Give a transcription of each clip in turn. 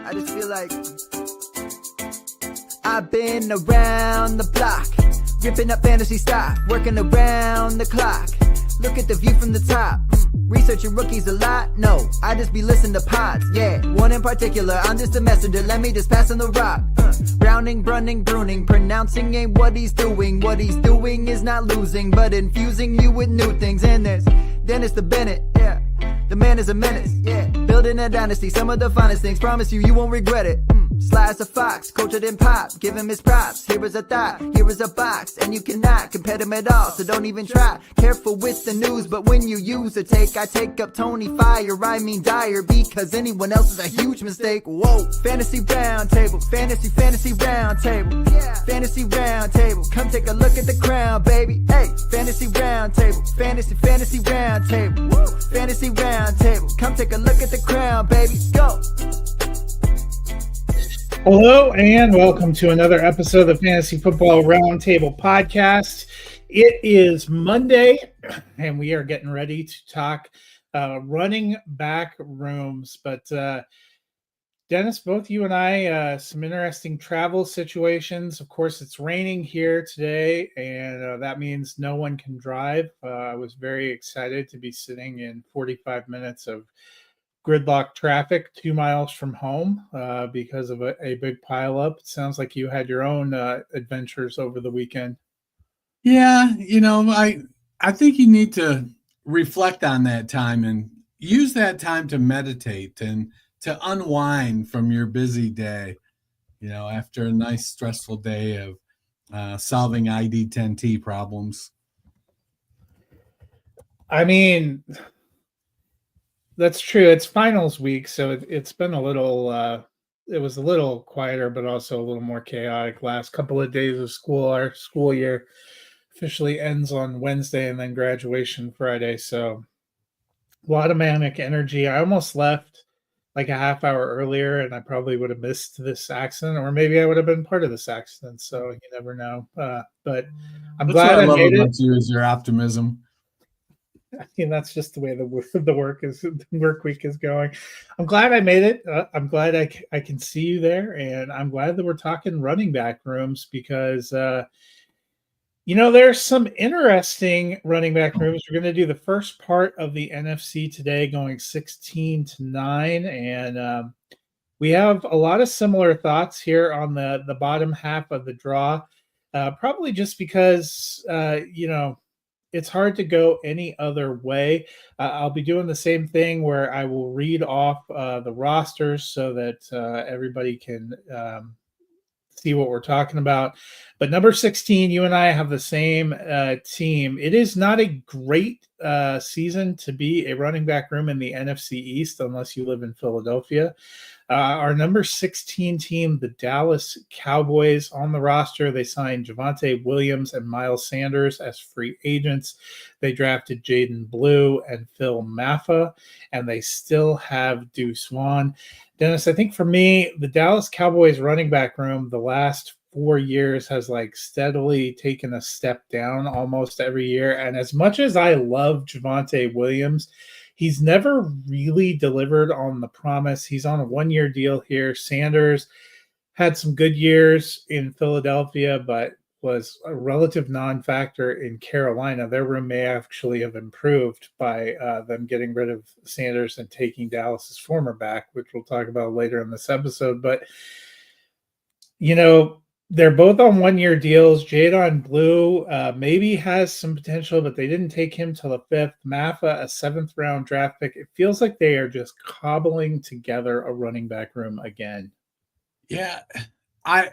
I just feel like I've been around the block, ripping up fantasy stock, working around the clock. Look at the view from the top. Researching rookies a lot? No, I just be listening to pods. Yeah, one in particular, I'm just a messenger. Let me just pass on the rock. Browning, brunning, pruning, pronouncing ain't what he's doing. What he's doing is not losing, but infusing you with new things. And there's Dennis the Bennett, yeah. The man is a menace, yeah. Building a dynasty, some of the finest things. Promise you, you won't regret it. Sly as a fox, cultured in pop. Give him his props. Here is a thought, here is a box, and you cannot compare them at all. So don't even try. Careful with the news, but when you use a take, I take up Tony Fire. I mean Dyer, because anyone else is a huge mistake. Whoa, fantasy round table, fantasy round table, yeah. Fantasy round table. Come take a look at the crown, baby. Hey, fantasy round table, fantasy round table, woo. Fantasy round table. Come take a look at the crown, baby. Go. Hello and welcome to another episode of the Fantasy Football Roundtable Podcast. It is Monday and we are getting ready to talk running back rooms. But Dennis, both you and I, some interesting travel situations. Of course, it's raining here today and that means no one can drive. I was very excited to be sitting in 45 minutes of gridlock traffic 2 miles from home because of a big pileup. It sounds like you had your own adventures over the weekend. Yeah, I think you need to reflect on that time and use that time to meditate and to unwind from your busy day, after a nice stressful day of solving ID10T problems. I mean, that's true. It's finals week, so it's been a little it was a little quieter, but also a little more chaotic last couple of days of school. Our school year officially ends on Wednesday and then graduation Friday. So a lot of manic energy. I almost left like a half hour earlier and I probably would have missed this accident, or maybe I would have been part of this accident. So you never know. But I'm glad I made it. You is your optimism. I mean, that's just the way the work week is going. I'm glad I made it. I'm glad I can see you there, and I'm glad that we're talking running back rooms because there's some interesting running back rooms. We're going to do the first part of the NFC today, going 16-9, and we have a lot of similar thoughts here on the bottom half of the draw. Probably just because it's hard to go any other way. I'll be doing the same thing where I will read off the rosters so that everybody can see what we're talking about. But number 16, you and I have the same team. It is not a great season to be a running back room in the NFC East unless you live in Philadelphia. Our number 16 team, the Dallas Cowboys, on the roster. They signed Javonte Williams and Miles Sanders as free agents. They drafted Jaden Blue and Phil Maffa, and they still have Deuce Vaughn. Dennis, I think for me, the Dallas Cowboys running back room the last 4 years has steadily taken a step down almost every year. And as much as I love Javonte Williams, he's never really delivered on the promise. He's on a 1-year deal here. Sanders had some good years in Philadelphia, but was a relative non-factor in Carolina. Their room may actually have improved by them getting rid of Sanders and taking Dallas's former back, which we'll talk about later in this episode. But, they're both on 1-year deals. Jaden Blue maybe has some potential, but they didn't take him till the 5th. Maffa, a 7th round draft pick. It feels like they are just cobbling together a running back room again. Yeah, I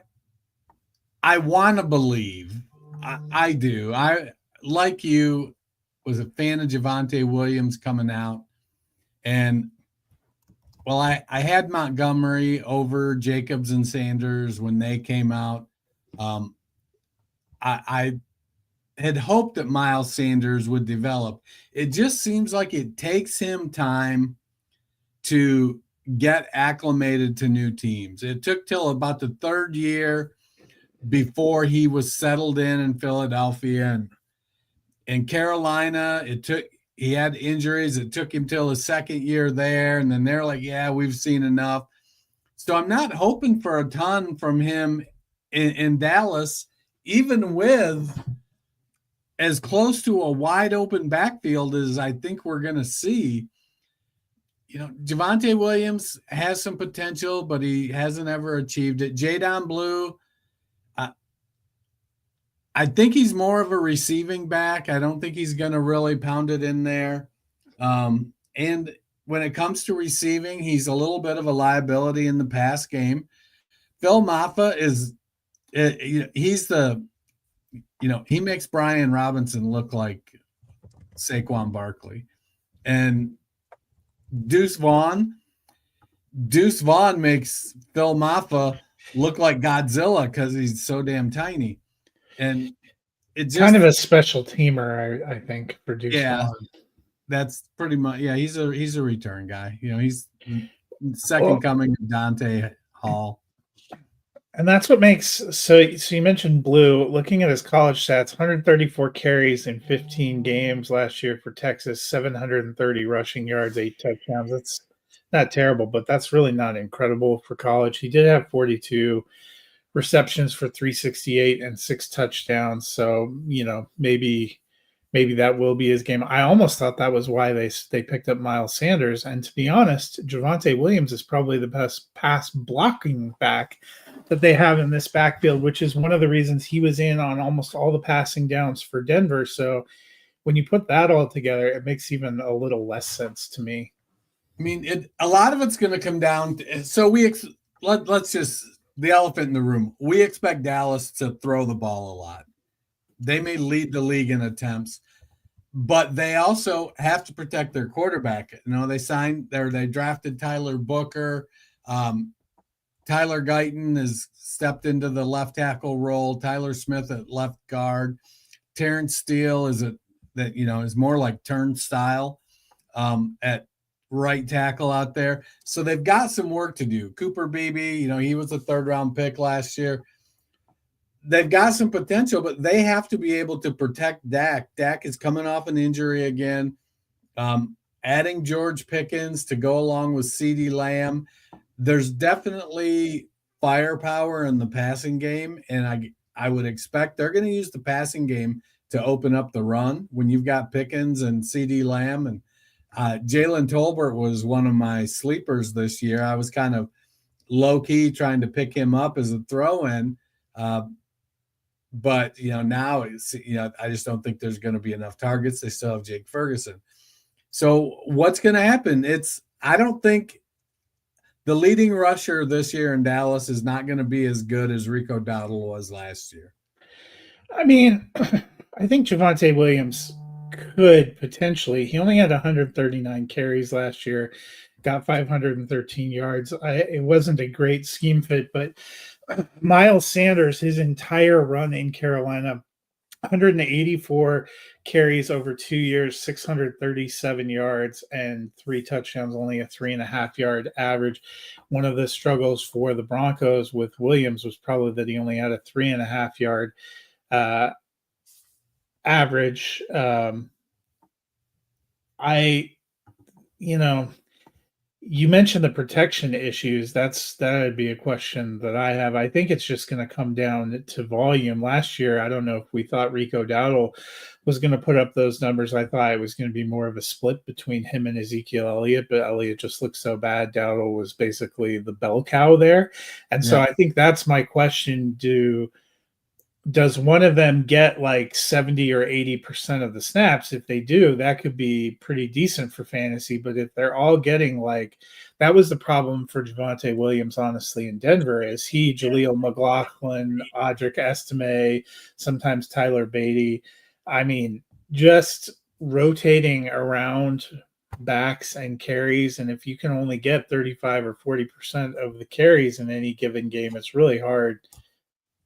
want to believe. I do. I, like you, was a fan of Javonte Williams coming out. And well, I had Montgomery over Jacobs and Sanders when they came out. I had hoped that Miles Sanders would develop. It just seems like it takes him time to get acclimated to new teams. It took till about the 3rd year before he was settled in Philadelphia, and Carolina. He had injuries. It took him till his 2nd year there. And then they're like, yeah, we've seen enough. So I'm not hoping for a ton from him in Dallas, even with as close to a wide open backfield as I think we're going to see. Javonte Williams has some potential, but he hasn't ever achieved it. Jadon Blue, I think he's more of a receiving back. I don't think he's going to really pound it in there. And when it comes to receiving, he's a little bit of a liability in the pass game. Phil Maffa he makes Brian Robinson look like Saquon Barkley. And Deuce Vaughn makes Phil Maffa look like Godzilla because he's so damn tiny. And it just kind of a special teamer, I think, for Deuce Vaughn. That's pretty much he's a return guy. He's second coming of Dante Hall. And that's what makes so you mentioned Blue. Looking at his college stats, 134 carries in 15 games last year for Texas, 730 rushing yards, 8 touchdowns. That's not terrible, but that's really not incredible for college. He did have 42 receptions for 368 and 6 touchdowns. So, maybe that will be his game. I almost thought that was why they picked up Miles Sanders. And to be honest, Javonte Williams is probably the best pass blocking back that they have in this backfield, which is one of the reasons he was in on almost all the passing downs for Denver. So when you put that all together, it makes even a little less sense to me. I mean, a lot of it's going to come down to, so let's just, the elephant in the room. We expect Dallas to throw the ball a lot. They may lead the league in attempts, but they also have to protect their quarterback. They drafted Tyler Booker. Tyler Guyton has stepped into the left tackle role. Tyler Smith at left guard. Terrence Steele is more like turnstile at right tackle out there. So they've got some work to do. Cooper Beebe, he was a 3rd-round pick last year. They've got some potential, but they have to be able to protect Dak. Dak is coming off an injury again. Adding George Pickens to go along with CeeDee Lamb. There's definitely firepower in the passing game, and I would expect they're going to use the passing game to open up the run when you've got Pickens and CeeDee Lamb. And Jalen Tolbert was one of my sleepers this year. I was kind of low-key trying to pick him up as a throw-in. But, now I just don't think there's going to be enough targets. They still have Jake Ferguson. So what's going to happen? I don't think the leading rusher this year in Dallas is not going to be as good as Rico Dowdle was last year. I mean, I think Javonte Williams could potentially. He only had 139 carries last year, got 513 yards. It wasn't a great scheme fit, but Miles Sanders, his entire run in Carolina, 184 carries over 2 years, 637 yards and 3 touchdowns, only a 3.5-yard average. One of the struggles for the Broncos with Williams was probably that he only had a 3.5-yard average. You mentioned the protection issues. That would be a question that I have. I think it's just going to come down to volume. Last year, I don't know if we thought Rico Dowdle was going to put up those numbers. I thought it was going to be more of a split between him and Ezekiel Elliott, but Elliott just looked so bad. Dowdle was basically the bell cow there. And so I think that's my question. Does one of them get like 70 or 80% of the snaps? If they do, that could be pretty decent for fantasy. But if they're all getting that was the problem for Javonte Williams, honestly, in Denver, is Jaleel McLaughlin, Audric Estime, sometimes Tyler Beatty. I mean, just rotating around backs and carries. And if you can only get 35 or 40% of the carries in any given game, it's really hard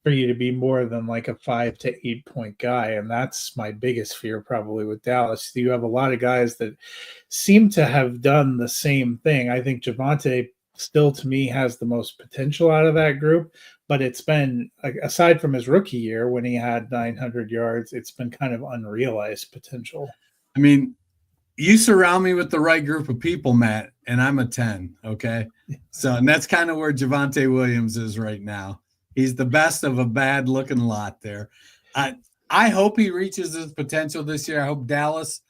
for you to be more than like a 5 to 8 point guy. And that's my biggest fear probably with Dallas. You have a lot of guys that seem to have done the same thing. I think Javonte still, to me, has the most potential out of that group, but it's been, aside from his rookie year when he had 900 yards, it's been kind of unrealized potential. I mean, you surround me with the right group of people, Matt, and I'm a 10. Okay. So, and that's kind of where Javonte Williams is right now. He's the best of a bad looking lot there. I hope he reaches his potential this year. I hope Dallas,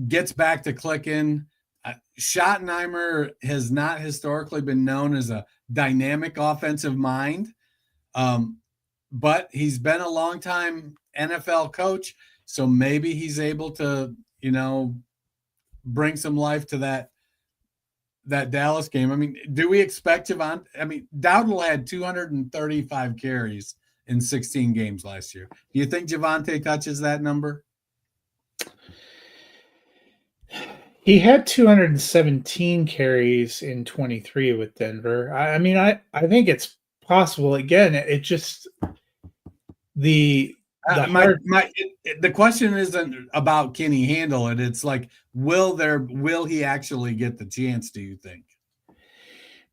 gets back to clicking. Schottenheimer has not historically been known as a dynamic offensive mind, but he's been a long-time NFL coach, so maybe he's able to, bring some life to that Dallas game. I mean, do we expect Javonte? I mean, Dowdle had 235 carries in 16 games last year. Do you think Javonte touches that number? He had 217 carries in 23 with Denver. I mean, I think it's possible. Again, it just the question isn't about can he handle it. It's like, will he actually get the chance, do you think?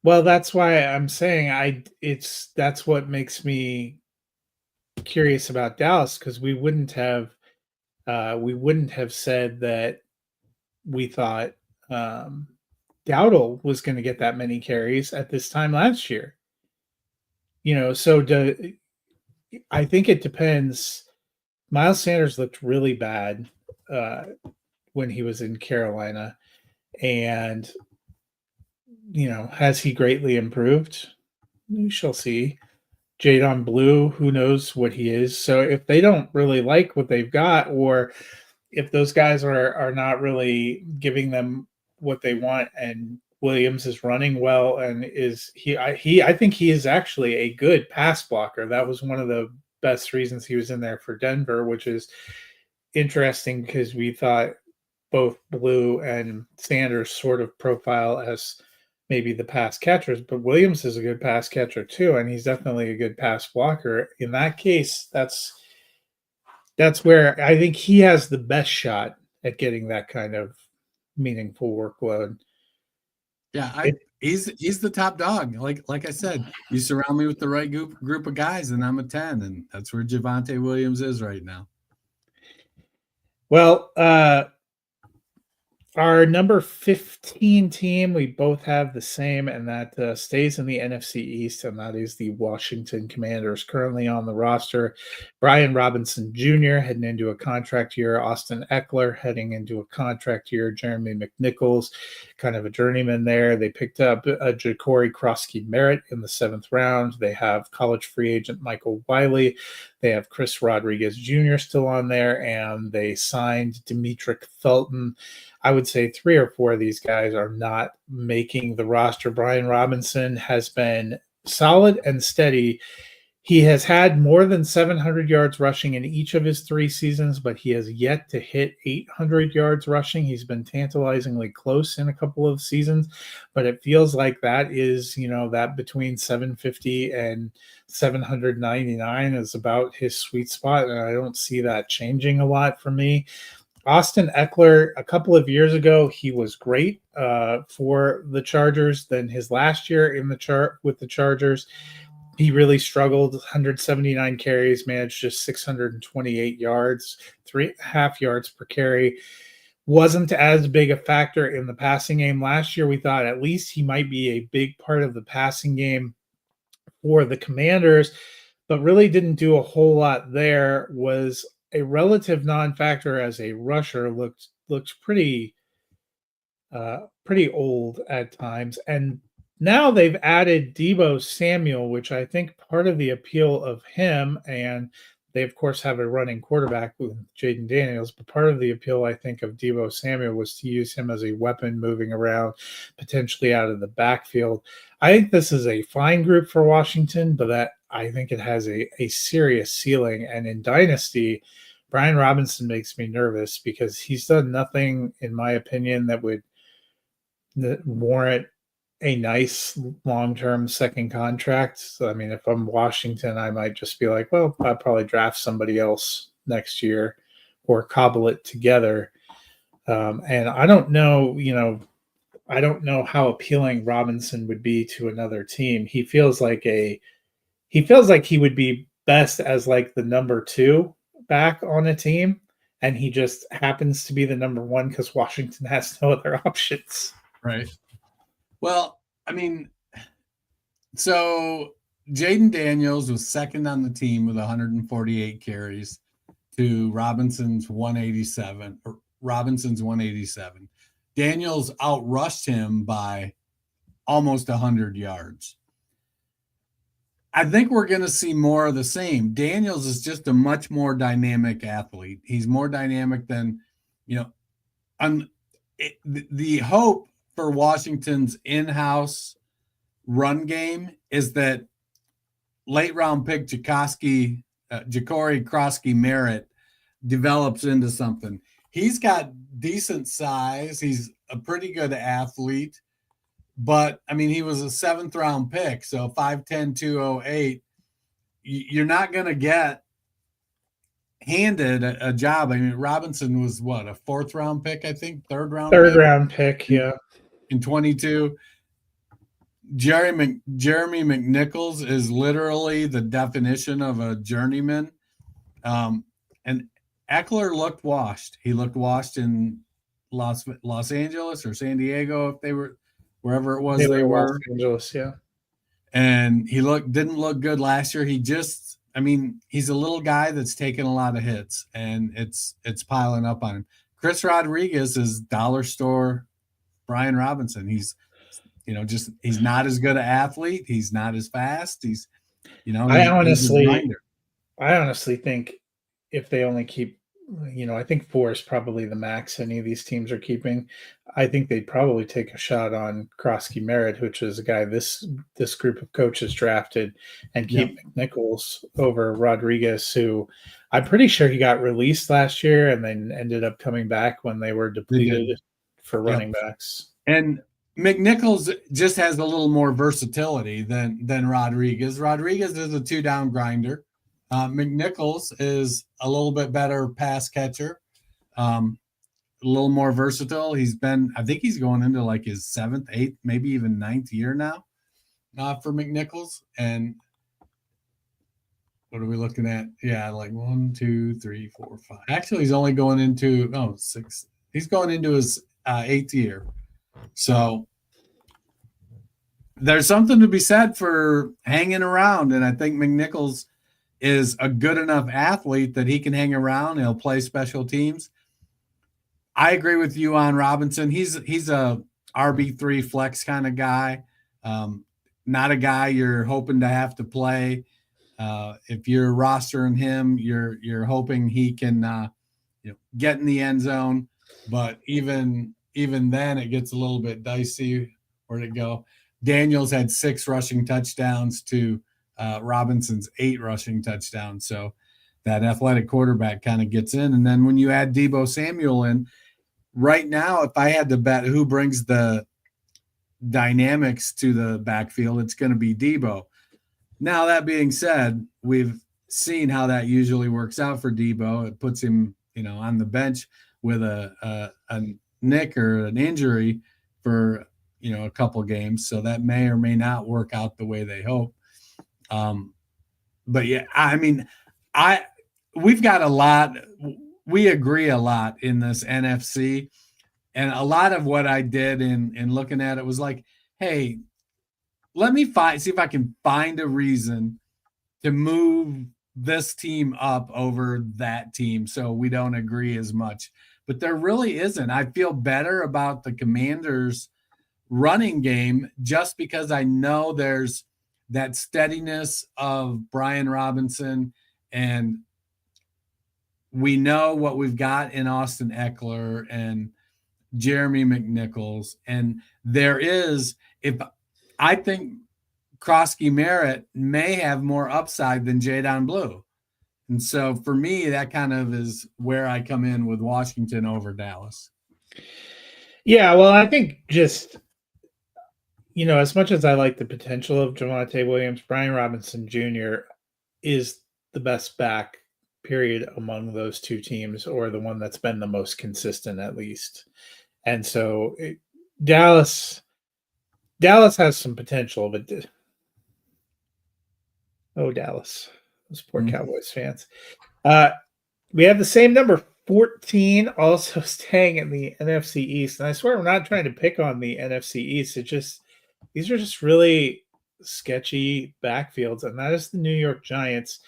Well, that's why I'm saying that's what makes me curious about Dallas, because we wouldn't have said that we thought Dowdle was going to get that many carries at this time last year. So I think it depends. Miles Sanders looked really bad when he was in Carolina, and has he greatly improved? We shall see. Jadon Blue, who knows what he is. So if they don't really like what they've got, or if those guys are not really giving them what they want, and Williams is running well, and I think he is actually a good pass blocker. That was one of the best reasons he was in there for Denver, which is interesting because we thought both Blue and Sanders sort of profile as maybe the pass catchers, but Williams is a good pass catcher too, and he's definitely a good pass blocker. In that case, that's where I think he has the best shot at getting that kind of meaningful workload. Yeah, he's the top dog. Like I said, you surround me with the right group of guys, and I'm a 10, and that's where Javonte Williams is right now. Well, our number 15 team, we both have the same, and that stays in the NFC East, and that is the Washington Commanders. Currently on the roster, Brian Robinson Jr. heading into a contract year, Austin Eckler heading into a contract year, Jeremy McNichols, kind of a journeyman there. They picked up Ja'Cory Krosky-Merritt in the 7th round. They have college free agent Michael Wiley. They have Chris Rodriguez Jr. still on there, and they signed Demetric Felton. I would say 3 or 4 of these guys are not making the roster. Brian Robinson has been solid and steady. He has had more than 700 yards rushing in each of his 3 seasons, but he has yet to hit 800 yards rushing. He's been tantalizingly close in a couple of seasons, but it feels like that is, that between 750 and 799 is about his sweet spot, and I don't see that changing a lot for me. Austin Eckler, a couple of years ago, he was great for the Chargers. Then his last year with the Chargers, he really struggled. 179 carries, managed just 628 yards, 3.5 yards per carry. Wasn't as big a factor in the passing game. Last year, we thought at least he might be a big part of the passing game for the Commanders, but really didn't do a whole lot there. Was a relative non-factor as a rusher. Looked pretty old at times. And now they've added Deebo Samuel, which I think part of the appeal of him, and they of course have a running quarterback with Jaden Daniels, but part of the appeal I think of Deebo Samuel was to use him as a weapon moving around, potentially out of the backfield. I think this is a fine group for Washington, but I think it has a serious ceiling. And in Dynasty, Brian Robinson makes me nervous because he's done nothing, in my opinion, that would warrant a nice long-term second contract. So, I mean, if I'm Washington, I might just be like, well, I'll probably draft somebody else next year or cobble it together. And I don't know, I don't know how appealing Robinson would be to another team. He feels like he would be best as like the number 2 back on a team, and he just happens to be the number one because Washington has no other options. Right. Well, I mean, so Jaden Daniels was second on the team with 148 carries to Robinson's 187. Daniels outrushed him by almost 100 yards. I think we're going to see more of the same. Daniels is just a much more dynamic athlete. He's more dynamic than, the hope for Washington's in-house run game is that late round pick Ja'Cory Krosky Merritt develops into something. He's got decent size. He's a pretty good athlete. But, I mean, he was a 7th round pick, so 5'10", 208. You're not going to get handed a job. I mean, Robinson was what, a 4th round pick, I think? 3rd round pick? Yeah. In 22. Jeremy McNichols is literally the definition of a journeyman. And Eckler looked washed. He looked washed in Los Angeles or San Diego, if they were wherever it was they were. Los Angeles, yeah. And he didn't look good last year. He's a little guy that's taken a lot of hits, and it's piling up on him. Chris Rodriguez is dollar store Brian Robinson. He's not as good an athlete. He's not as fast. I honestly think if they only keep, I think 4 is probably the max any of these teams are keeping. I think they'd probably take a shot on Krosky Merritt, which is a guy this group of coaches drafted, and keep McNichols over Rodriguez, who I'm pretty sure he got released last year and then ended up coming back when they were depleted for running backs. And McNichols just has a little more versatility than Rodriguez. Rodriguez is a 2-down grinder. McNichols is a little bit better pass catcher, a little more versatile. I think he's going into like his 7th, 8th, maybe even 9th year now for McNichols. And what are we looking at? Yeah, like 1, 2, 3, 4, 5. Actually, he's only going into 6. He's going into his 8th year. So there's something to be said for hanging around, and I think McNichols is a good enough athlete that he can hang around. He'll play special teams. I agree with you on Robinson. He's a RB3 flex kind of guy. Not a guy you're hoping to have to play. If you're rostering him, you're hoping he can get in the end zone. But even then, it gets a little bit dicey. Where'd it go? Daniels had 6 rushing touchdowns to Robinson's 8 rushing touchdowns. So that athletic quarterback kind of gets in. And then when you add Deebo Samuel in, right now, if I had to bet who brings the dynamics to the backfield, it's going to be Deebo. Now, that being said, we've seen how that usually works out for Deebo. It puts him, on the bench with a nick or an injury for, a couple games. So that may or may not work out the way they hope. But yeah, I mean, we've got a lot. We agree a lot in this NFC, and a lot of what I did in looking at it was like, hey, let me see if I can find a reason to move this team up over that team so we don't agree as much. But there really isn't. I feel better about the Commanders' running game just because I know there's that steadiness of Brian Robinson, and we know what we've got in Austin Eckler and Jeremy McNichols. And I think Krosky Merritt may have more upside than Jadon Blue. And so for me, that kind of is where I come in with Washington over Dallas. Yeah, well, I think just, as much as I like the potential of Javonte Williams, Brian Robinson Jr. is the best back, period, among those two teams, or the one that's been the most consistent at least. And so Dallas has some potential, but Dallas, those poor Cowboys fans. We have the same number 14, also staying in the NFC East. And I swear I'm not trying to pick on the NFC East. These are just really sketchy backfields, and that is the New York Giants.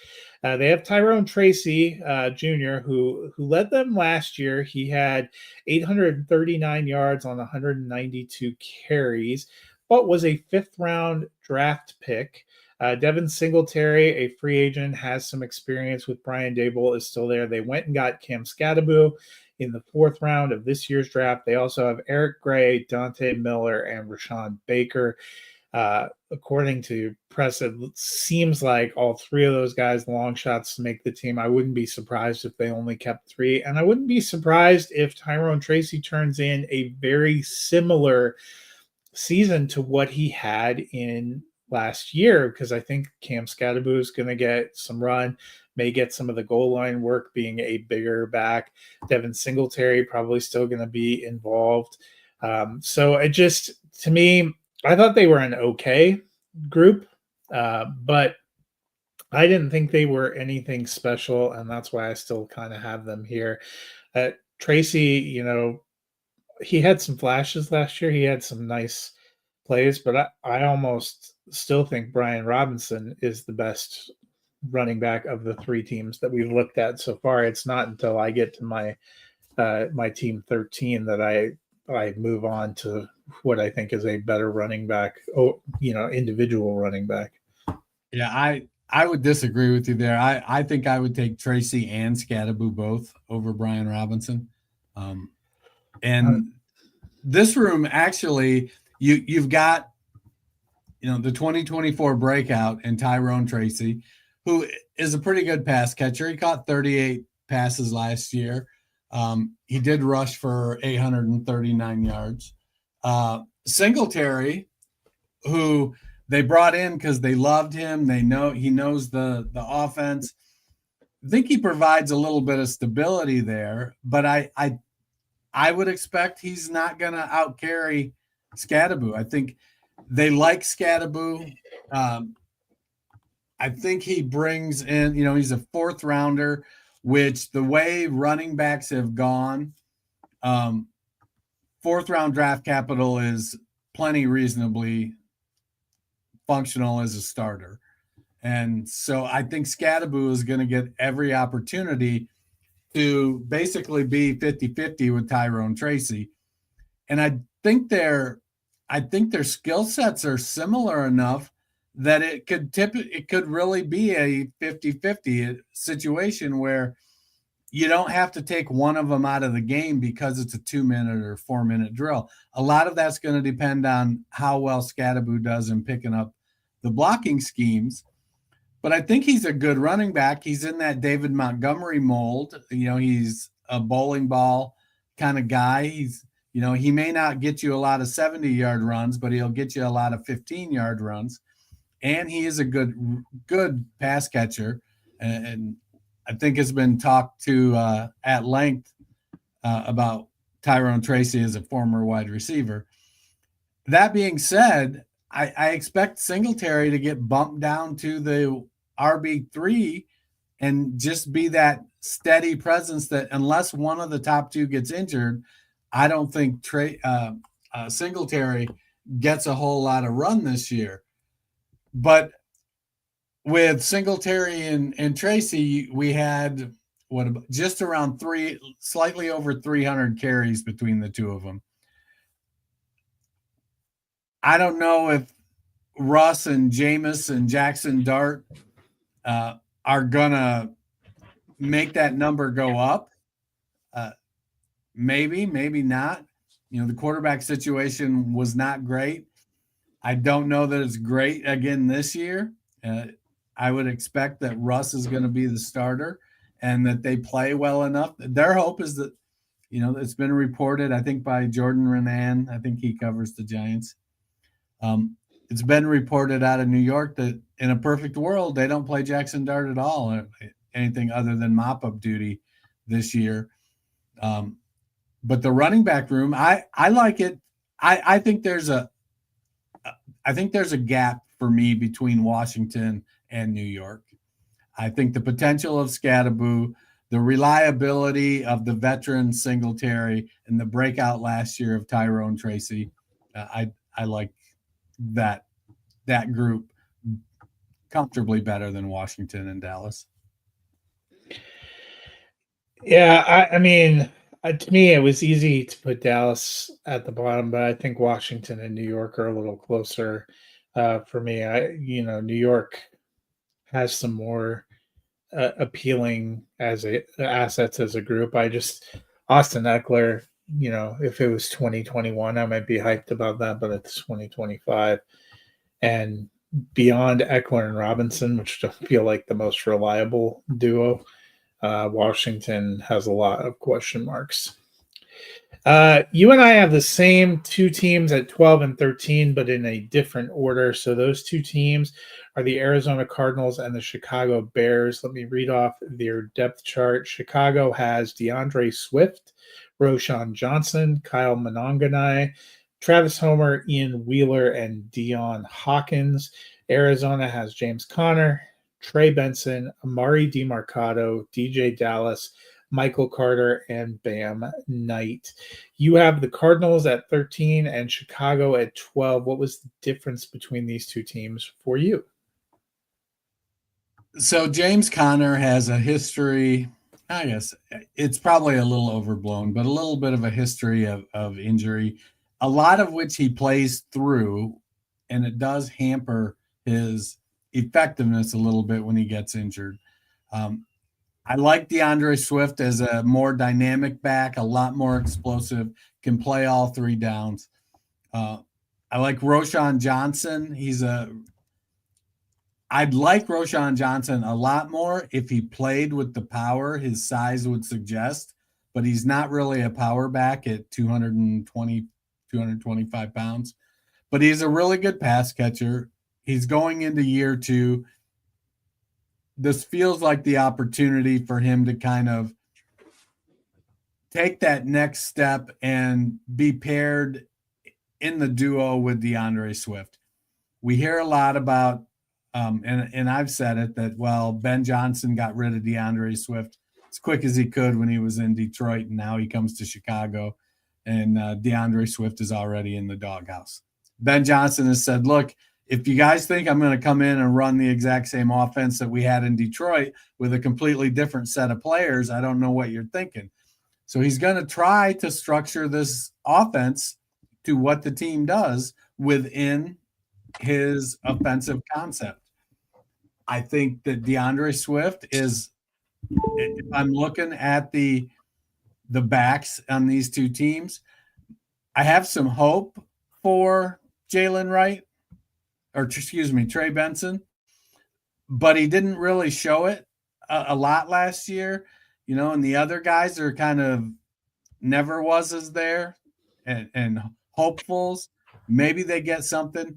They have Tyrone Tracy Jr., who led them last year. He had 839 yards on 192 carries, but was a fifth round draft pick. Devin Singletary, a free agent, has some experience with Brian Dable, is still there. They went and got Cam Scadaboo in the fourth round of this year's draft. They also have Eric Gray, Dante Miller, and Rashawn Baker. According to press, it seems like all three of those guys long shots to make the team. I wouldn't be surprised if they only kept three, and I wouldn't be surprised if Tyrone Tracy turns in a very similar season to what he had in last year, because I think Cam Scadaboo is going to get some run, may get some of the goal line work being a bigger back. Devin Singletary probably still going to be involved. So it just, to me, I thought they were an okay group, but I didn't think they were anything special, and that's why I still kind of have them here. Tracy, he had some flashes last year. He had some nice plays, but I almost still think Brian Robinson is the best running back of the three teams that we've looked at so far. It's not until I get to my team 13 that I move on to what I think is a better running back, individual running back. Yeah, I would disagree with you there. I think I would take Tracy and Scadaboo both over Brian Robinson. And this room, actually, you've got, the 2024 breakout in Tyrone Tracy, who is a pretty good pass catcher. He caught 38 passes last year. He did rush for 839 yards. Singletary, who they brought in because they loved him. He knows the offense. I think he provides a little bit of stability there, but I would expect he's not going to outcarry Scadaboo. I think they like Scadaboo. I think he brings in, he's a fourth rounder, which the way running backs have gone, fourth round draft capital is plenty reasonably functional as a starter. And so I think Scadaboo is going to get every opportunity to basically be 50-50 with Tyrone Tracy. And I think their skill sets are similar enough that it could really be a 50-50 situation where you don't have to take one of them out of the game because it's a 2-minute or 4-minute drill. A lot of that's going to depend on how well Scadaboo does in picking up the blocking schemes. But I think he's a good running back. He's in that David Montgomery mold. He's a bowling ball kind of guy. He may not get you a lot of 70-yard runs, but he'll get you a lot of 15-yard runs. And he is a good pass catcher. And I think it's been talked to at length about Tyrone Tracy as a former wide receiver. That being said, I expect Singletary to get bumped down to the RB3 and just be that steady presence that unless one of the top two gets injured, I don't think Singletary gets a whole lot of run this year. But with Singletary and Tracy, we had just around slightly over 300 carries between the two of them. I don't know if Russ and Jameis and Jackson Dart are gonna make that number go up. Maybe not. The quarterback situation was not great. I don't know that it's great again this year. I would expect that Russ is going to be the starter and that they play well enough. Their hope is that, it's been reported, I think, by Jordan Renan. I think he covers the Giants. It's been reported out of New York that in a perfect world, they don't play Jackson Dart at all, anything other than mop-up duty this year. But the running back room, I like it. I think there's a gap for me between Washington and New York. I think the potential of Scadaboo, the reliability of the veteran Singletary and the breakout last year of Tyrone Tracy. I like that group comfortably better than Washington and Dallas. Yeah, I mean, to me, it was easy to put Dallas at the bottom, but I think Washington and New York are a little closer for me. New York has some more appealing assets as a group. Austin Eckler. If it was 2021, I might be hyped about that, but it's 2025, and beyond Eckler and Robinson, which don't feel like the most reliable duo, Washington has a lot of question marks. You and I have the same two teams at 12 and 13, but in a different order. So those two teams are the Arizona Cardinals and the Chicago Bears. Let me read off their depth chart. Chicago has DeAndre Swift, Roshan Johnson, Kyle Monanganai, Travis Homer, Ian Wheeler, and Dion Hawkins. Arizona has James Conner, Trey Benson, Amari DiMarcado, DJ Dallas, Michael Carter, and Bam Knight. You have the Cardinals at 13 and Chicago at 12. What was the difference between these two teams for you? So James Conner has a history, I guess it's probably a little overblown, but a little bit of a history of injury, a lot of which he plays through, and it does hamper his effectiveness a little bit when he gets injured. I like DeAndre Swift as a more dynamic back, a lot more explosive, can play all three downs. I like Roshan Johnson. I'd like Roshan Johnson a lot more if he played with the power his size would suggest, but he's not really a power back at 220, 225 pounds. But he's a really good pass catcher. He's going into year 2. This feels like the opportunity for him to kind of take that next step and be paired in the duo with DeAndre Swift. We hear a lot about, and I've said it, that, well, Ben Johnson got rid of DeAndre Swift as quick as he could when he was in Detroit, and now he comes to Chicago, and DeAndre Swift is already in the doghouse. Ben Johnson has said, look, if you guys think I'm going to come in and run the exact same offense that we had in Detroit with a completely different set of players, I don't know what you're thinking. So he's going to try to structure this offense to what the team does within his offensive concept. I think that DeAndre Swift is, if I'm looking at the backs on these two teams, I have some hope for Jalen Wright, or excuse me, Trey Benson, but he didn't really show it a lot last year, and the other guys are kind of never was as there and hopefuls. Maybe they get something.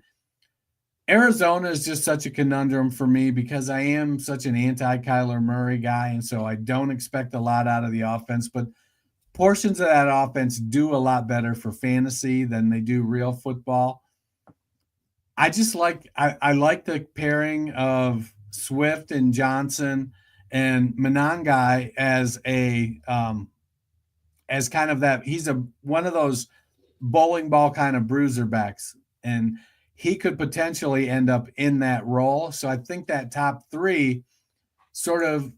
Arizona is just such a conundrum for me because I am such an anti-Kyler Murray guy, and so I don't expect a lot out of the offense, but portions of that offense do a lot better for fantasy than they do real football. I just like I like the pairing of Swift and Johnson and Monangai as as kind of that. He's one of those bowling ball kind of bruiser backs, and he could potentially end up in that role. So I think that top 3 sort of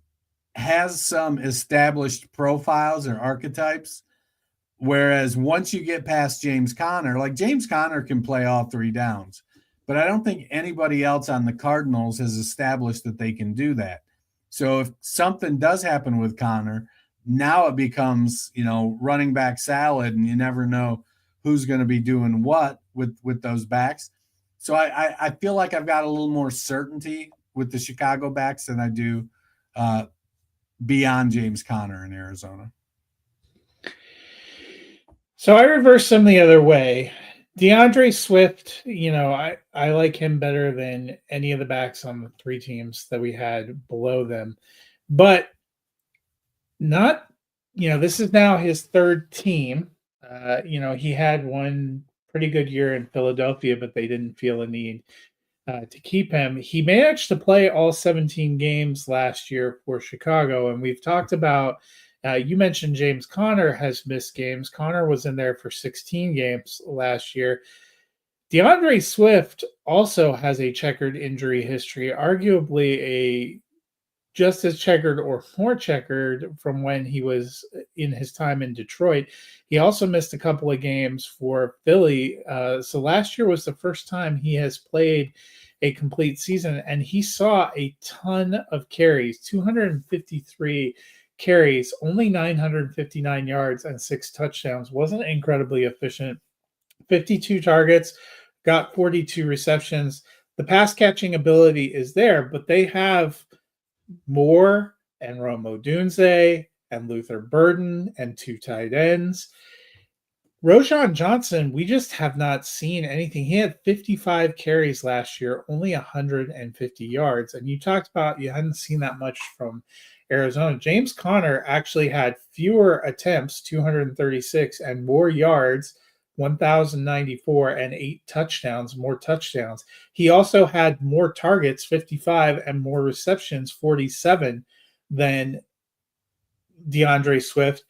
has some established profiles or archetypes. Whereas once you get past James Conner, like James Conner can play all 3 downs. But I don't think anybody else on the Cardinals has established that they can do that. So if something does happen with Conner, now it becomes, running back salad, and you never know who's going to be doing what with those backs. So I feel like I've got a little more certainty with the Chicago backs than I do beyond James Conner in Arizona. So I reverse them the other way. DeAndre Swift, I like him better than any of the backs on the 3 teams that we had below them. But not, this is now his 3rd team. He had one pretty good year in Philadelphia, but they didn't feel a need to keep him. He managed to play all 17 games last year for Chicago, and we've talked about. You mentioned James Conner has missed games. Conner was in there for 16 games last year. DeAndre Swift also has a checkered injury history, arguably a just as checkered or more checkered from when he was in his time in Detroit. He also missed a couple of games for Philly. So last year was the first time he has played a complete season, and he saw a ton of carries, 253 carries, only 959 yards and 6 touchdowns. Wasn't incredibly efficient. 52 targets, got 42 receptions. The pass catching ability is there, but they have Moore and Rome Odunze and Luther Burden and 2 tight ends. Roschon Johnson, we just have not seen anything. He had 55 carries last year, only 150 yards. And you talked about you hadn't seen that much from Arizona. James Conner actually had fewer attempts, 236, and more yards, 1,094, and 8 touchdowns, more touchdowns. He also had more targets, 55, and more receptions, 47, than DeAndre Swift.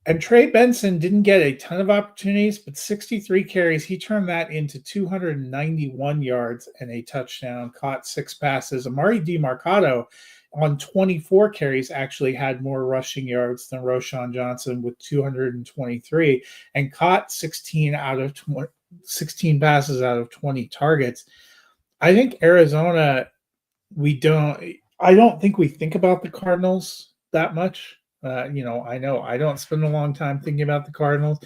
And Trey Benson didn't get a ton of opportunities, but 63 carries. He turned that into 291 yards and a touchdown, caught 6 passes. Amari DiMarcado on 24 carries actually had more rushing yards than Roschon Johnson with 223 and caught 16 passes out of 20 targets. I think Arizona, I don't think we think about the Cardinals that much. I know I don't spend a long time thinking about the Cardinals.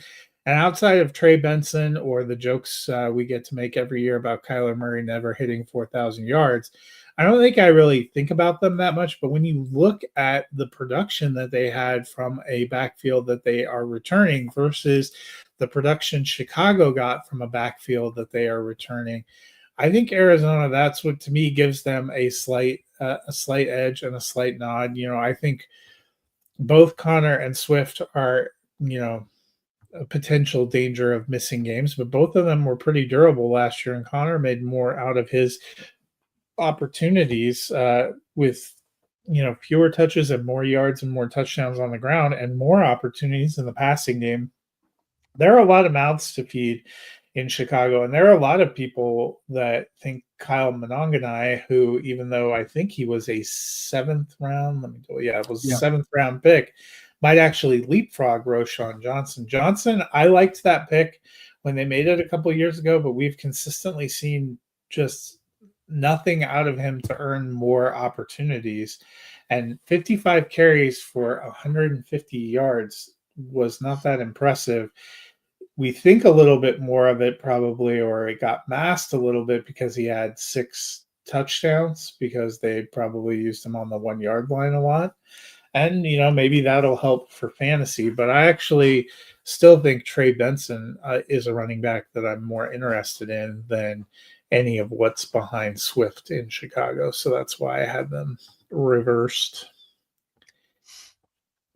And outside of Trey Benson or the jokes we get to make every year about Kyler Murray never hitting 4,000 yards, I don't think I really think about them that much. But when you look at the production that they had from a backfield that they are returning versus the production Chicago got from a backfield that they are returning, I think Arizona, that's what to me gives them a slight edge and a slight nod. I think both Connor and Swift are, a potential danger of missing games, but both of them were pretty durable last year, and Connor made more out of his opportunities with, fewer touches and more yards and more touchdowns on the ground and more opportunities in the passing game. There are a lot of mouths to feed in Chicago, and there are a lot of people that think Kyle Monanganai, who, even though I think he was a seventh round pick, might actually leapfrog Roschon Johnson. I liked that pick when they made it a couple of years ago, but we've consistently seen just nothing out of him to earn more opportunities. And 55 carries for 150 yards was not that impressive. We think a little bit more of it probably, or it got masked a little bit because he had 6 touchdowns because they probably used him on the 1 yard line a lot. And, maybe that'll help for fantasy, but I actually still think Trey Benson is a running back that I'm more interested in than any of what's behind Swift in Chicago. So that's why I had them reversed.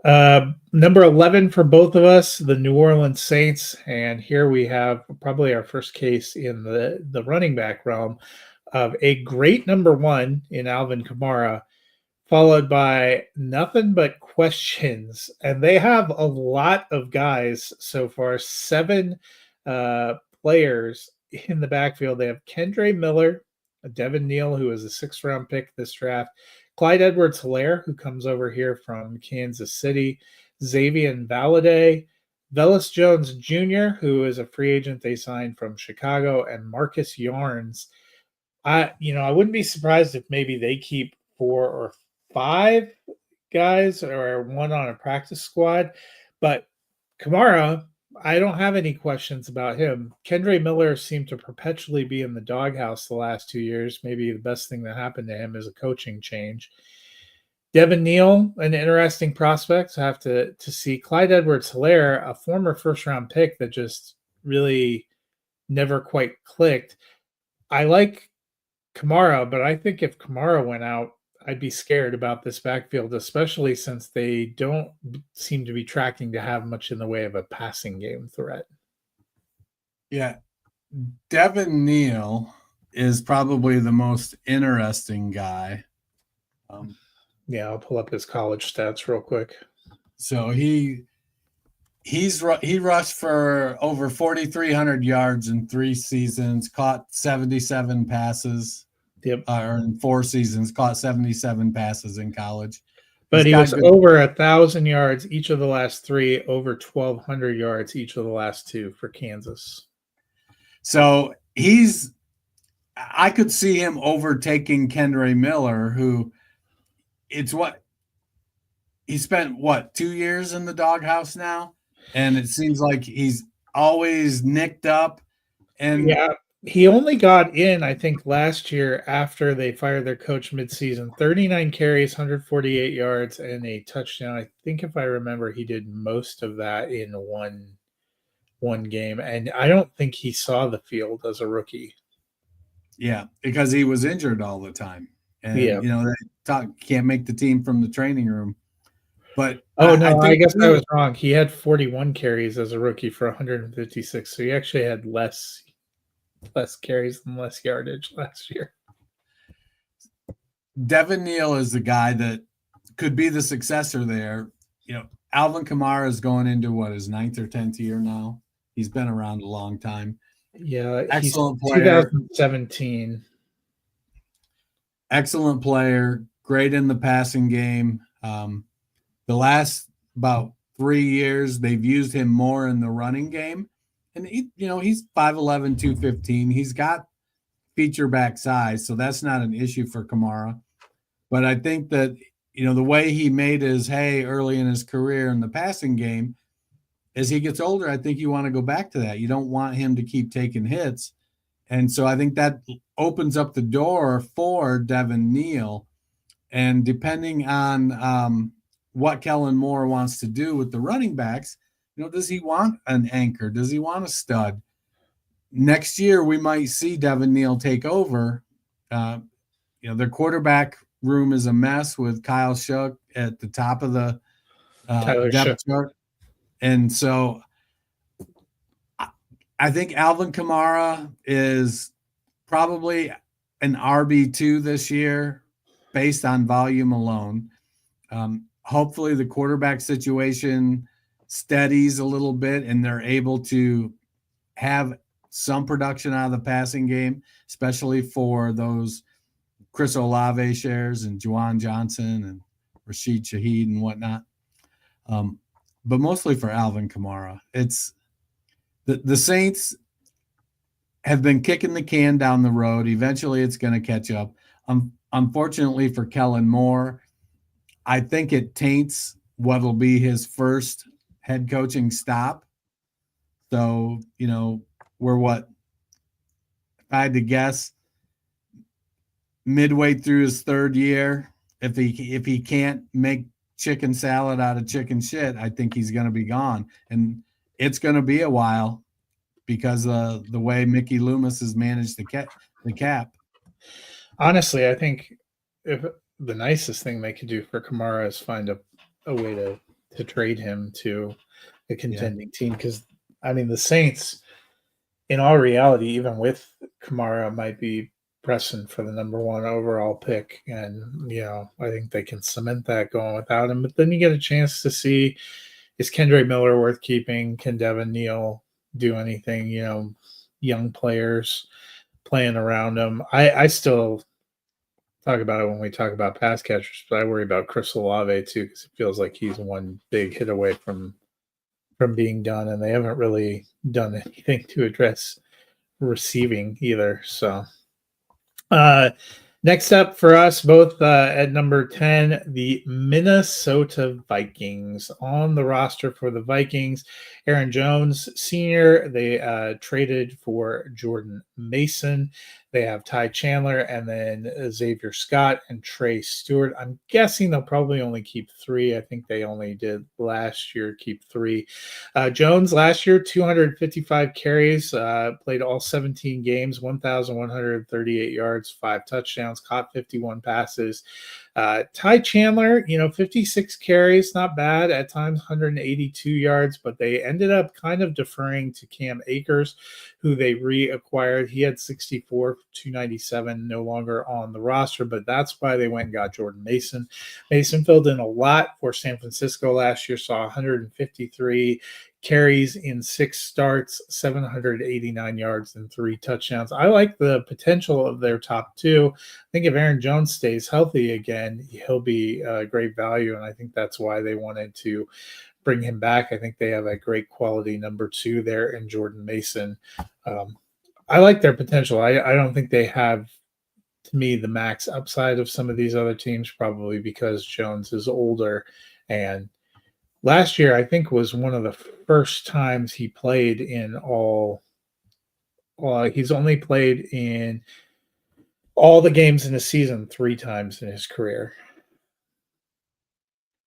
Number 11 for both of us, the New Orleans Saints. And here we have probably our first case in the running back realm of a great number 1 in Alvin Kamara, followed by nothing but questions. And they have a lot of guys so far, 7 players in the backfield. They have Kendre Miller, Devin Neal, who is a 6th round pick this draft, Clyde Edwards-Helaire, who comes over here from Kansas City, Xavier Valade, Velus Jones Jr., who is a free agent they signed from Chicago, and Marcus Yarns. I wouldn't be surprised if maybe they keep 4 or 5 guys or 1 on a practice squad. But Kamara, I don't have any questions about him. Kendre Miller seemed to perpetually be in the doghouse the last 2 years. Maybe the best thing that happened to him is a coaching change. Devin Neal, an interesting prospect. I have to see. Clyde Edwards-Helaire, a former 1st round pick that just really never quite clicked. I like Kamara, but I think if Kamara went out, I'd be scared about this backfield, especially since they don't seem to be tracking to have much in the way of a passing game threat. Yeah. Devin Neal is probably the most interesting guy. Yeah, I'll pull up his college stats real quick. So he rushed for over 4,300 yards in 3 seasons, caught 77 passes. Yep. Or in 4 seasons, caught 77 passes in college. But he was over 1,000 yards each of the last 3, over 1,200 yards each of the last 2 for Kansas. So I could see him overtaking Kendre Miller, who he spent 2 years in the doghouse now, and it seems like he's always nicked up. And yeah, he only got in, I think, last year after they fired their coach midseason. 39 carries, 148 yards, and a touchdown. I think, if I remember, he did most of that in one game, and I don't think he saw the field as a rookie. Yeah, because he was injured all the time, and Yeah. they can't make the team from the training room. But I guess I was wrong. He had 41 carries as a rookie for 156, so he actually had less carries and less yardage last year. Devin Neal is the guy that could be the successor there. Alvin Kamara is going into his 9th or 10th year now. He's been around a long time. Yeah, excellent player. 2017. Excellent player, great in the passing game. The last about 3 years, they've used him more in the running game. And he's 5'11", 215. He's got feature back size, so that's not an issue for Kamara. But I think that the way he made his hay early in his career in the passing game, as he gets older, I think you want to go back to that. You don't want him to keep taking hits. And so I think that opens up the door for Devin Neal. And depending on what Kellen Moore wants to do with the running backs, does he want an anchor? Does he want a stud? Next year, we might see Devin Neal take over. Their quarterback room is a mess with Kyle Shook at the top of the depth chart. And so I think Alvin Kamara is probably an RB2 this year based on volume alone. Hopefully the quarterback situation steadies a little bit and they're able to have some production out of the passing game, especially for those Chris Olave shares and Juwan Johnson and Rashid Shaheed and whatnot. But mostly for Alvin Kamara. It's the Saints have been kicking the can down the road. Eventually it's going to catch up. Unfortunately for Kellen Moore, I think it taints what'll be his first head coaching stop. So, we're if I had to guess, midway through his 3rd year, if he can't make chicken salad out of chicken shit, I think he's going to be gone. And it's going to be a while because of the way Mickey Loomis has managed the cap. Honestly, I think if the nicest thing they could do for Kamara is find a way to trade him to a contending team. Because, the Saints, in all reality, even with Kamara, might be pressing for the number 1 overall pick. And, I think they can cement that going without him. But then you get a chance to see, is Kendre Miller worth keeping? Can Devin Neal do anything? Young players playing around him. I still talk about it when we talk about pass catchers, but I worry about Chris Olave too, because it feels like he's one big hit away from being done, and they haven't really done anything to address receiving either. So next up for us both at number 10, the Minnesota Vikings. On the roster for the Vikings, Aaron Jones Sr., they traded for Jordan Mason. They have Ty Chandler and then Xavier Scott and Trey Stewart. I'm guessing they'll probably only keep 3. I think they only did last year keep 3. Jones last year, 255 carries, played all 17 games, 1,138 yards, 5 touchdowns, caught 51 passes. Ty Chandler, 56 carries, not bad at times, 182 yards, but they ended up kind of deferring to Cam Akers, who they reacquired. He had 64, 297, no longer on the roster, but that's why they went and got Jordan Mason. Mason filled in a lot for San Francisco last year, saw 153 carries in 6 starts, 789 yards, and 3 touchdowns. I like the potential of their top 2. I think if Aaron Jones stays healthy again, he'll be great value, and I think that's why they wanted to bring him back. I think they have a great quality number 2 there in Jordan Mason. I like their potential. I don't think they have, to me, the max upside of some of these other teams, probably because Jones is older. And last year, I think, was one of the first times he played in all. He's only played in all the games in a season 3 times in his career.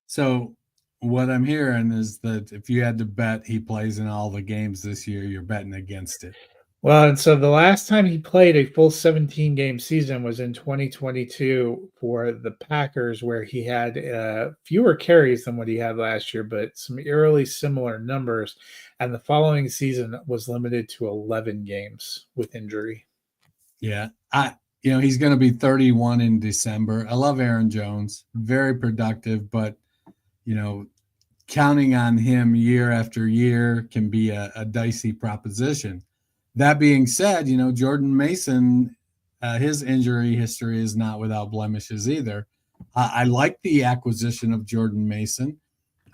So what I'm hearing is that if you had to bet he plays in all the games this year, you're betting against it. Well, and so the last time he played a full 17-game season was in 2022 for the Packers, where he had fewer carries than what he had last year, but some eerily similar numbers. And the following season was limited to 11 games with injury. Yeah, he's going to be 31 in December. I love Aaron Jones, very productive, but counting on him year after year can be a dicey proposition. That being said, Jordan Mason, his injury history is not without blemishes either. I like the acquisition of Jordan Mason.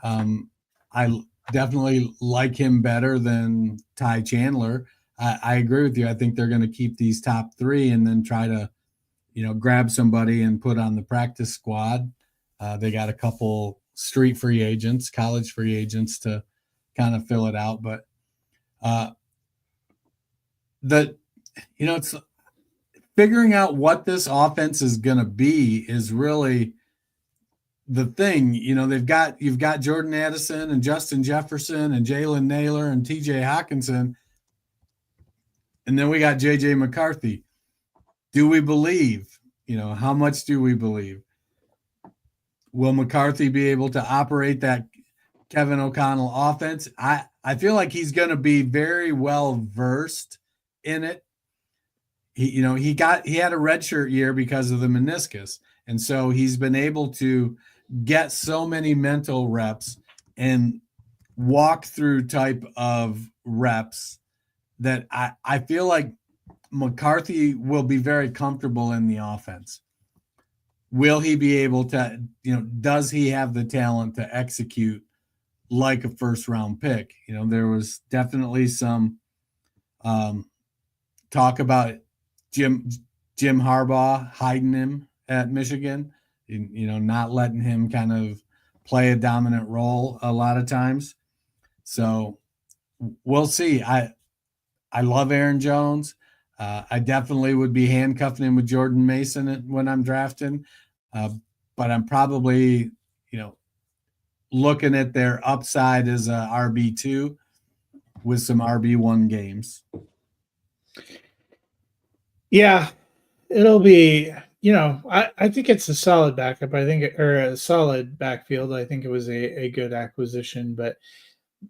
I definitely like him better than Ty Chandler. I agree with you. I think they're going to keep these top 3 and then try to, grab somebody and put on the practice squad. They got a couple street free agents, college free agents to kind of fill it out. But it's figuring out what this offense is going to be is really the thing. You've got Jordan Addison and Justin Jefferson and Jalen Naylor and TJ Hawkinson. And then we got JJ McCarthy. Do we believe? How much do we believe? Will McCarthy be able to operate that Kevin O'Connell offense? I feel like he's going to be very well versed in it. He had a redshirt year because of the meniscus. And so he's been able to get so many mental reps and walk through type of reps that I feel like McCarthy will be very comfortable in the offense. Will he be able to, does he have the talent to execute like a first round pick? There was definitely some talk about Jim Harbaugh hiding him at Michigan, not letting him kind of play a dominant role a lot of times. So we'll see. I love Aaron Jones. I definitely would be handcuffing him with Jordan Mason when I'm drafting. But I'm probably, looking at their upside as a RB2 with some RB1 games. Yeah, it'll be, I think it's a solid backup. Or a solid backfield. I think it was a good acquisition, but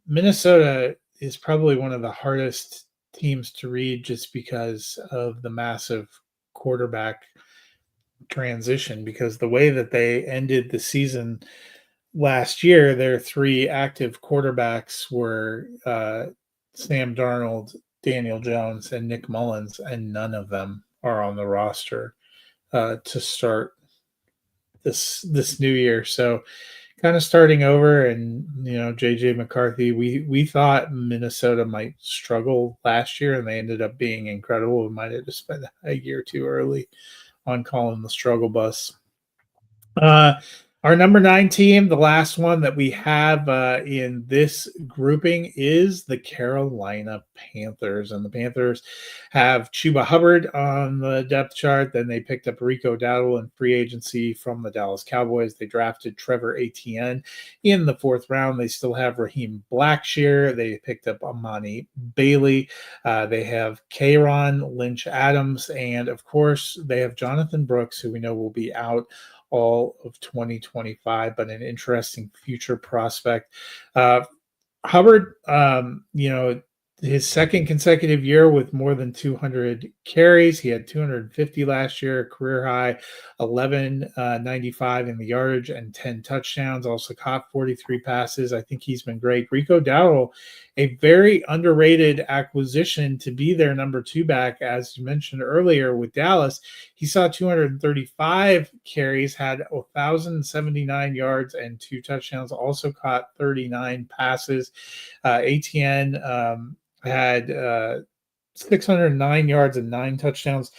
Minnesota is probably one of the hardest teams to read just because of the massive quarterback transition, because the way that they ended the season last year, their 3 active quarterbacks were Sam Darnold, Daniel Jones, and Nick Mullins, and none of them are on the roster to start this new year. So kind of starting over, and JJ McCarthy, we thought Minnesota might struggle last year, and they ended up being incredible. We might have just spent a year too early on calling the struggle bus. Our number 9 team, the last one that we have in this grouping, is the Carolina Panthers. And the Panthers have Chuba Hubbard on the depth chart. Then they picked up Rico Dowdle in free agency from the Dallas Cowboys. They drafted Trevor Etienne in the 4th round. They still have Raheem Blackshear. They picked up Amani Bailey. They have Kayron Lynch Adams. And, of course, they have Jonathan Brooks, who we know will be out all of 2025, but an interesting future prospect. Hubbard, his second consecutive year with more than 200 carries. He had 250 last year, a career high, 1195 in the yardage and 10 touchdowns. Also caught 43 passes. I think he's been great. Rico Dowdle, a very underrated acquisition to be their number 2 back, as you mentioned earlier with Dallas. He saw 235 carries, had 1,079 yards and 2 touchdowns. Also caught 39 passes. ATN had 609 yards and 9 touchdowns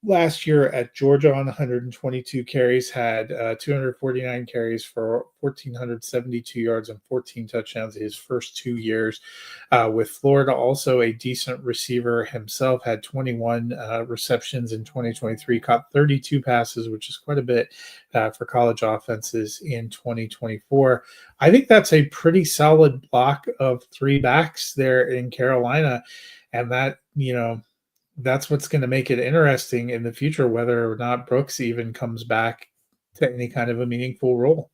last year at Georgia on 122 carries, had 249 carries for 1,472 yards and 14 touchdowns his first 2 years with Florida. Also a decent receiver himself, had 21 receptions in 2023, caught 32 passes, which is quite a bit for college offenses in 2024. I think that's a pretty solid block of 3 backs there in Carolina, and that, that's what's going to make it interesting in the future, whether or not Brooks even comes back to any kind of a meaningful role.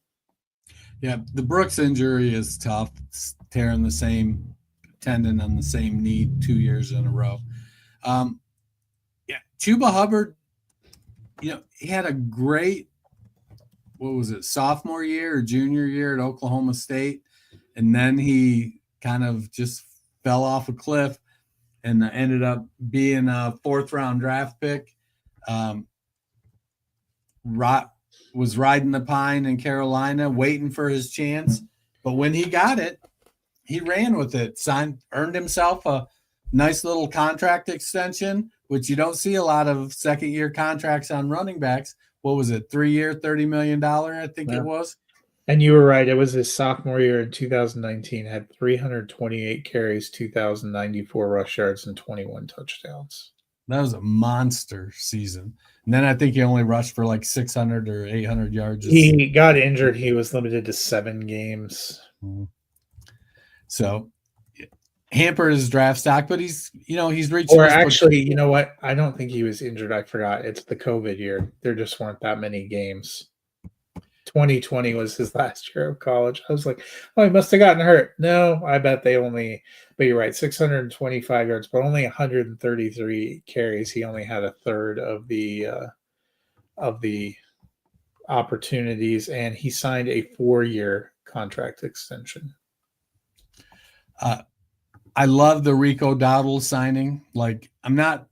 Yeah, the Brooks injury is tough. It's tearing the same tendon on the same knee 2 years in a row. Chuba Hubbard, he had a great, sophomore year or junior year at Oklahoma State, and then he kind of just fell off a cliff and ended up being a 4th-round draft pick. Was riding the pine in Carolina, waiting for his chance. But when he got it, he ran with it, earned himself a nice little contract extension, which you don't see a lot of second-year contracts on running backs. What was it, 3-year, $30 million, I think it was? And you were right. It was his sophomore year in 2019, had 328 carries, 2,094 rush yards, and 21 touchdowns. That was a monster season. And then I think he only rushed for like 600 or 800 yards. He got injured. He was limited to 7 games. So hampered his draft stock, but he's reached. Or actually, you know what? I don't think he was injured. I forgot. It's the COVID year. There just weren't that many games. 2020 was his last year of college. I was like, oh, he must have gotten hurt. No, I bet they only, but you're right, 625 yards, but only 133 carries. He only had a third of the opportunities, and he signed a 4-year contract extension. I love the Rico Dowdle signing. Like, I'm not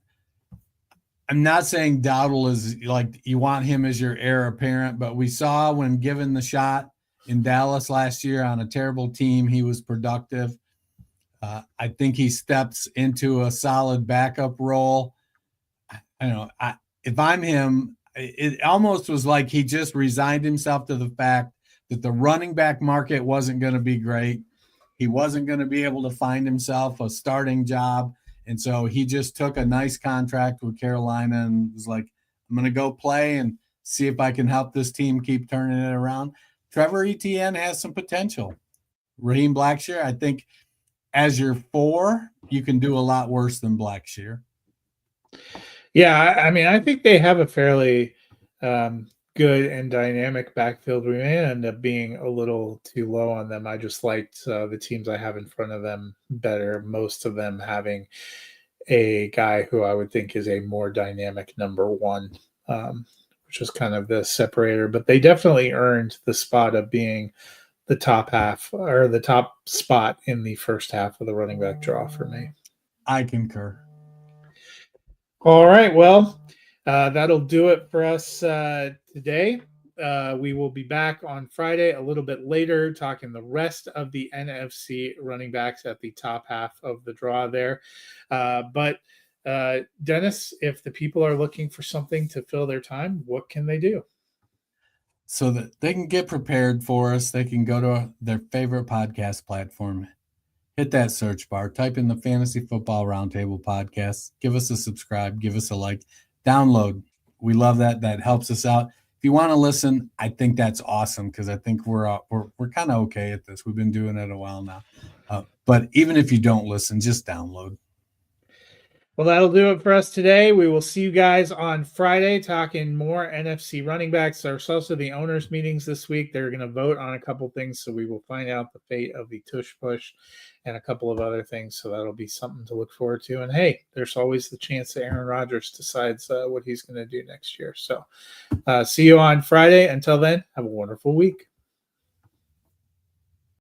saying Dowdle is like you want him as your heir apparent, but we saw when given the shot in Dallas last year on a terrible team, he was productive. I think he steps into a solid backup role. If I'm him, it almost was like he just resigned himself to the fact that the running back market wasn't going to be great. He wasn't going to be able to find himself a starting job. And so he just took a nice contract with Carolina and was like, I'm going to go play and see if I can help this team keep turning it around. Trevor Etienne has some potential. Raheem Blackshear, I think as your 4, you can do a lot worse than Blackshear. Yeah, I mean, I think they have a fairly good and dynamic backfield. We may end up being a little too low on them. I just liked the teams I have in front of them better, most of them having a guy who I would think is a more dynamic number 1, which is kind of the separator. But they definitely earned the spot of being the top half or the top spot in the first half of the running back draw for me. I concur. All right, well, that'll do it for us today. We will be back on Friday a little bit later talking the rest of the NFC running backs at the top half of the draw there. But Dennis, if the people are looking for something to fill their time, what can they do? So that they can get prepared for us, they can go to their favorite podcast platform, hit that search bar, type in the Fantasy Football Roundtable podcast, give us a subscribe, give us a like, download. We love that. That helps us out. If you want to listen, I think that's awesome because I think we're kind of okay at this. We've been doing it a while now. But even if you don't listen, just download. Well, that'll do it for us today. We will see you guys on Friday talking more NFC running backs. There's also the owners' meetings this week. They're going to vote on a couple things, so we will find out the fate of the tush push and a couple of other things. So that'll be something to look forward to. And hey, there's always the chance that Aaron Rodgers decides what he's going to do next year. So see you on Friday. Until then, have a wonderful week.